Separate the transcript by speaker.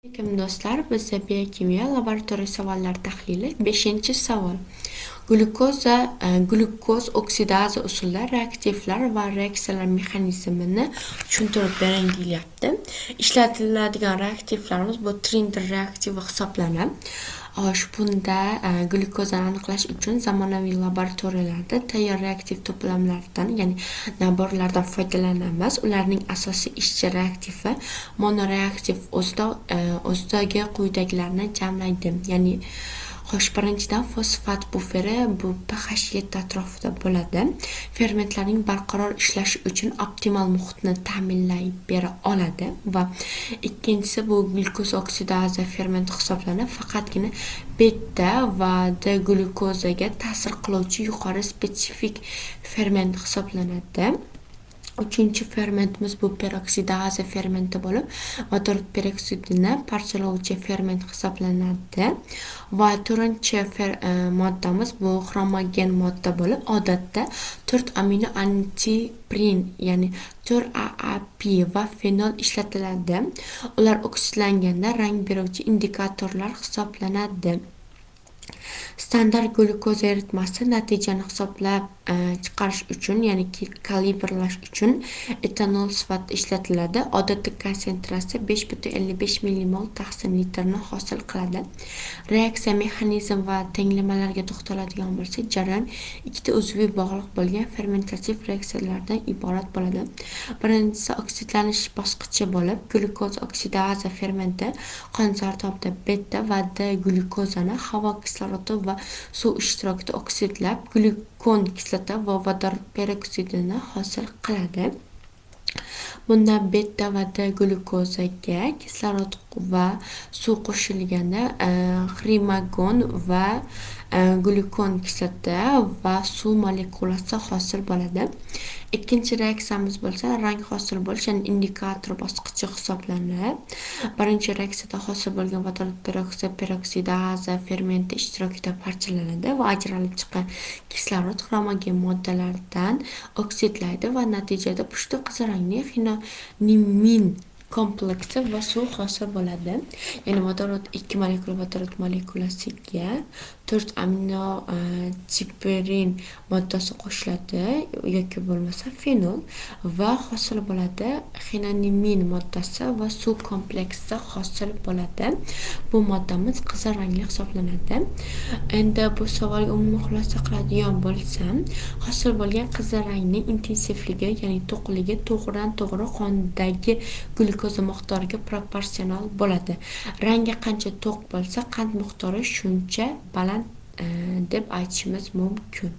Speaker 1: Assalomu do'stlar, bizda biokimyo laboratoriya savollari tahlili 5-savol. Glyukoz oksidaza usullar, reaktivlar va reaksiyalar mexanizmini tushuntirib bering deyilyapti. Ishlatiladigan reaktivlarimiz bu Trinder reaktivi hisoblanadi. Bunda glyukozani aniqlash uchun zamonaviy laboratoriyalarda tayyor reaktiv to'plamlardan, ya'ni naborlardan foydalanamiz. Ularning asosiy ishchi reaktivi monoreaktiv o'zidagi quyidagilarni jamlaydi. Ya'ni birinchidan fosfat buferi bu pH 7 atrofida bo'ladi. Fermentlarning barqaror ishlashi uchun optimal muhitni ta'minlay bera oladi va ikkinchisi bu glyukoz oksidaza fermenti hisoblanadi. Faqatgina beta va D glyukozaga ta'sir qiluvchi yuqori spesifik ferment hisoblanadi. Uchinchi fermentimiz bu peroksidaza fermenti bo'lib, vodorod peroksidini parchalovchi ferment hisoblanadi. Va to'rtinchi moddamiz bu xromogen modda bo'lib, odatda 4 amino antiprin, ya'ni 4-AAP va fenol ishlatiladi. Ular oksidlanganda rang beruvchi indikatorlar hisoblanadi. Standart glyukoz eritmasi natijani hisoblab chiqarish uchun, ya'ni kalibrlash uchun etanol sifatida ishlatiladi. Odatda konsentratsiya 5,55 millimol taqsim litrni hosil qiladi. Reaksiya mexanizm va tenglamalarga to'xtaladigan bo'lsak, jarayon ikkita uzviy bog'liq bo'lgan fermentativ reaksiyalardan iborat bo'ladi. Birinchisi oksidlanish bosqichi bo'lib, glyukoz oksidaza fermenti qon zardobida beta va D glyukozani havo kislorodi va suv ishtirokida oksidlab, glyukon kislota va vodorod peroksidini hosil qiladi. Bunda beta va D glyukozaga kislorod va suv qo'shilganda xromogen va glyukon kislota va suv molekulasi hosil bo'ladi. Ikkinchi reaksiyamiz bo'lsa, rang hosil bo'lish, ya'ni indikator bosqichi hisoblanadi. Birinchi reaksiyada hosil bo'lgan vodorod peroksidaza fermenti ishtirokida parchalanadi va ajralib chiqqan kislorod xromogen moddalardan oksidlaydi va natijada pushti qizil rangli xinonimin kompleksi va suv hosil bo'ladi. Ya'ni vodorod 2 molekula vodorod molekulasiga 4 amino antiprin moddasi qo'shiladi yoki bo'lmasa fenol va hosil bo'ladi xinonimin moddasi va suv kompleksi hosil bo'ladi. Bu moddamiz qizil rangli hisoblanadi. Endi bu savolga umumiy xulosa qiladigan bo'lsam, hosil bo'lgan qizil rangning intensivligi, ya'ni to'qligi to'g'ridan-to'g'ri qondagi glyukoza miqdoriga proporsional bo'ladi. Rangi qancha to'q bo'lsa, qand miqdori shuncha baland deb aytishimiz mumkin.